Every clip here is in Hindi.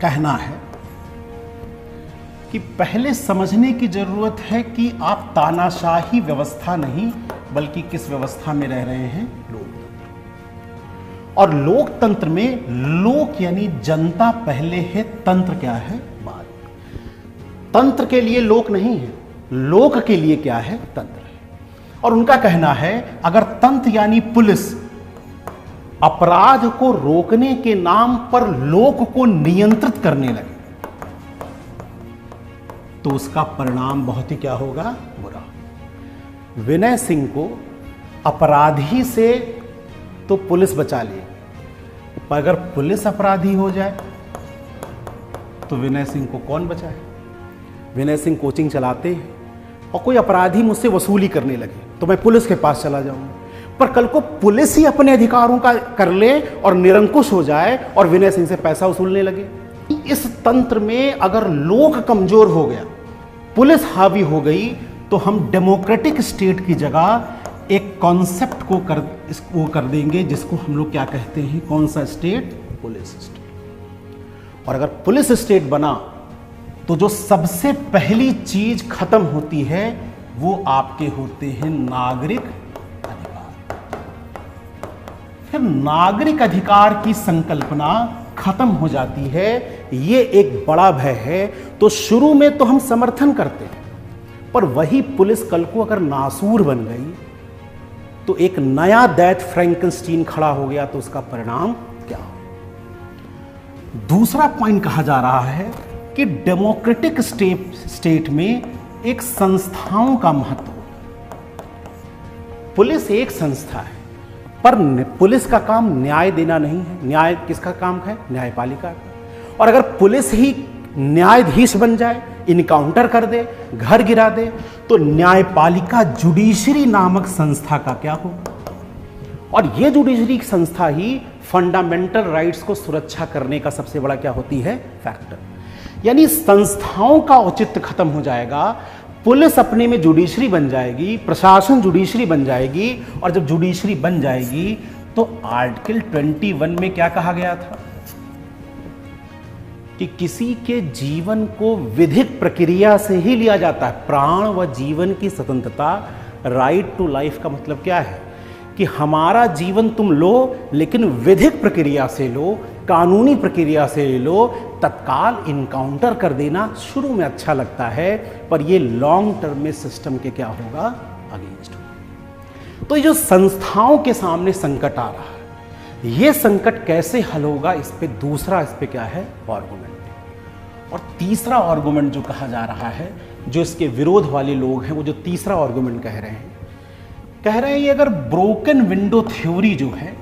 कहना है कि पहले समझने की जरूरत है कि आप तानाशाही व्यवस्था नहीं बल्कि किस व्यवस्था में रह रहे हैं, लोकतंत्र। और लोकतंत्र में लोक यानी जनता पहले है, तंत्र क्या है, बाद। तंत्र के लिए लोक नहीं है, लोक के लिए क्या है, तंत्र है। और उनका कहना है अगर तंत्र यानी पुलिस अपराध को रोकने के नाम पर लोक को नियंत्रित करने लगे तो उसका परिणाम बहुत ही क्या होगा, बुरा। विनय सिंह को अपराधी से तो पुलिस बचा ले, पर अगर पुलिस अपराधी हो जाए तो विनय सिंह को कौन बचाए। विनय सिंह कोचिंग चलाते हैं और कोई अपराधी मुझसे वसूली करने लगे तो मैं पुलिस के पास चला जाऊंगा, पर कल को पुलिस ही अपने अधिकारों का कर ले और निरंकुश हो जाए और विनय सिंह से पैसा वसूलने लगे। इस तंत्र में अगर लोक कमजोर हो गया, पुलिस हावी हो गई, तो हम डेमोक्रेटिक स्टेट की जगह एक कॉन्सेप्ट को कर देंगे जिसको हम लोग क्या कहते हैं, कौन सा स्टेट, पुलिस स्टेट। और अगर पुलिस स्टेट बना तो जो सबसे पहली चीज खत्म होती है वो आपके होते हैं नागरिक अधिकार। फिर नागरिक अधिकार की संकल्पना खत्म हो जाती है, ये एक बड़ा भय है। तो शुरू में तो हम समर्थन करते हैं, पर वही पुलिस कल को अगर नासूर बन गई तो एक नया दैट फ्रैंकनस्टीन खड़ा हो गया तो उसका परिणाम क्या हो। दूसरा पॉइंट कहा जा रहा है कि डेमोक्रेटिक स्टेट में एक संस्थाओं का महत्व होगा। पुलिस एक संस्था है, पर पुलिस का काम न्याय देना नहीं है। न्याय किसका काम है, न्यायपालिका का। और अगर पुलिस ही न्यायाधीश बन जाए, इनकाउंटर कर दे, घर गिरा दे, तो न्यायपालिका जुडिशरी नामक संस्था का क्या होगा। और यह जुडिशरी संस्था ही फंडामेंटल राइट्स को सुरक्षा करने का सबसे बड़ा क्या होती है, फैक्टर। यानी संस्थाओं का औचित्य खत्म हो जाएगा। पुलिस अपने में जुडिशरी बन जाएगी, प्रशासन जुडिशरी बन जाएगी, और जब जुडिशरी बन जाएगी तो आर्टिकल 21 में क्या कहा गया था कि किसी के जीवन को विधिक प्रक्रिया से ही लिया जाता है। प्राण व जीवन की स्वतंत्रता, राइट टू लाइफ का मतलब क्या है कि हमारा जीवन तुम लो, लेकिन विधिक प्रक्रिया से लो, कानूनी प्रक्रिया से लो। तत्काल इनकाउंटर कर देना शुरू में अच्छा लगता है, पर ये लॉन्ग टर्म में सिस्टम के क्या होगा, अगेंस्ट होगा। तो ये जो संस्थाओं के सामने संकट आ रहा है, ये संकट कैसे हल होगा, इस पे दूसरा इस पे क्या है, आर्गुमेंट। और तीसरा आर्गुमेंट जो कहा जा रहा है, जो इसके विरोध वाले लोग हैं, वो जो तीसरा आर्गुमेंट कह रहे हैं ये अगर ब्रोकन विंडो थ्योरी जो है,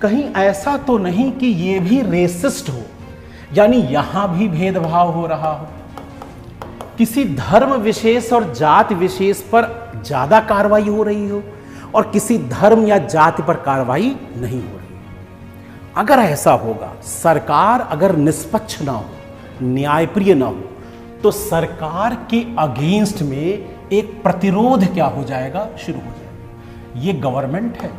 कहीं ऐसा तो नहीं कि ये भी रेसिस्ट हो, यानी यहां भी भेदभाव हो रहा हो, किसी धर्म विशेष और जाति विशेष पर ज्यादा कार्रवाई हो रही हो और किसी धर्म या जाति पर कार्रवाई नहीं हो रही। अगर ऐसा होगा, सरकार अगर निष्पक्ष ना हो, न्यायप्रिय ना हो, तो सरकार के अगेंस्ट में एक प्रतिरोध क्या हो जाएगा, शुरू हो जाएगा। ये गवर्नमेंट है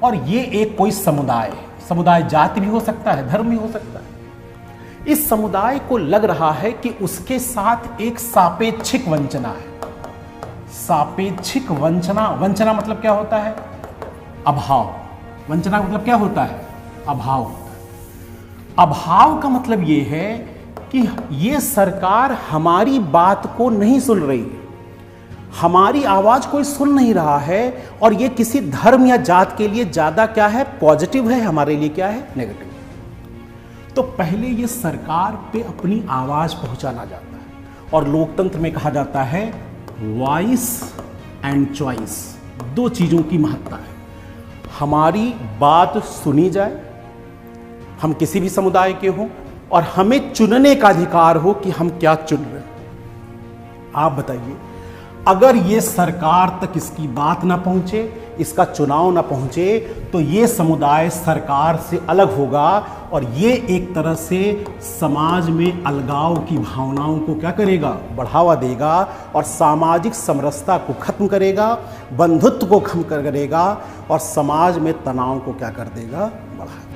और ये एक कोई समुदाय है। समुदाय जाति भी हो सकता है, धर्म भी हो सकता है। इस समुदाय को लग रहा है कि उसके साथ एक सापेक्षिक वंचना है। सापेक्षिक वंचना, वंचना मतलब क्या होता है, अभाव। वंचना का मतलब क्या होता है, अभाव होता है। अभाव का मतलब ये है कि ये सरकार हमारी बात को नहीं सुन रही है, हमारी आवाज कोई सुन नहीं रहा है, और ये किसी धर्म या जात के लिए ज्यादा क्या है, पॉजिटिव है, हमारे लिए क्या है, नेगेटिव। तो पहले ये सरकार पे अपनी आवाज पहुंचाना जाता है, और लोकतंत्र में कहा जाता है वॉइस एंड चॉइस, दो चीजों की महत्ता है। हमारी बात सुनी जाए, हम किसी भी समुदाय के हों, और हमें चुनने का अधिकार हो कि हम क्या चुन रहे हैं। आप बताइए, अगर ये सरकार तक इसकी बात ना पहुंचे, इसका चुनाव ना पहुंचे, तो ये समुदाय सरकार से अलग होगा, और ये एक तरह से समाज में अलगाव की भावनाओं को क्या करेगा, बढ़ावा देगा, और सामाजिक समरसता को खत्म करेगा, बंधुत्व को खत्म करेगा, और समाज में तनाव को क्या कर देगा, बढ़ा देगा।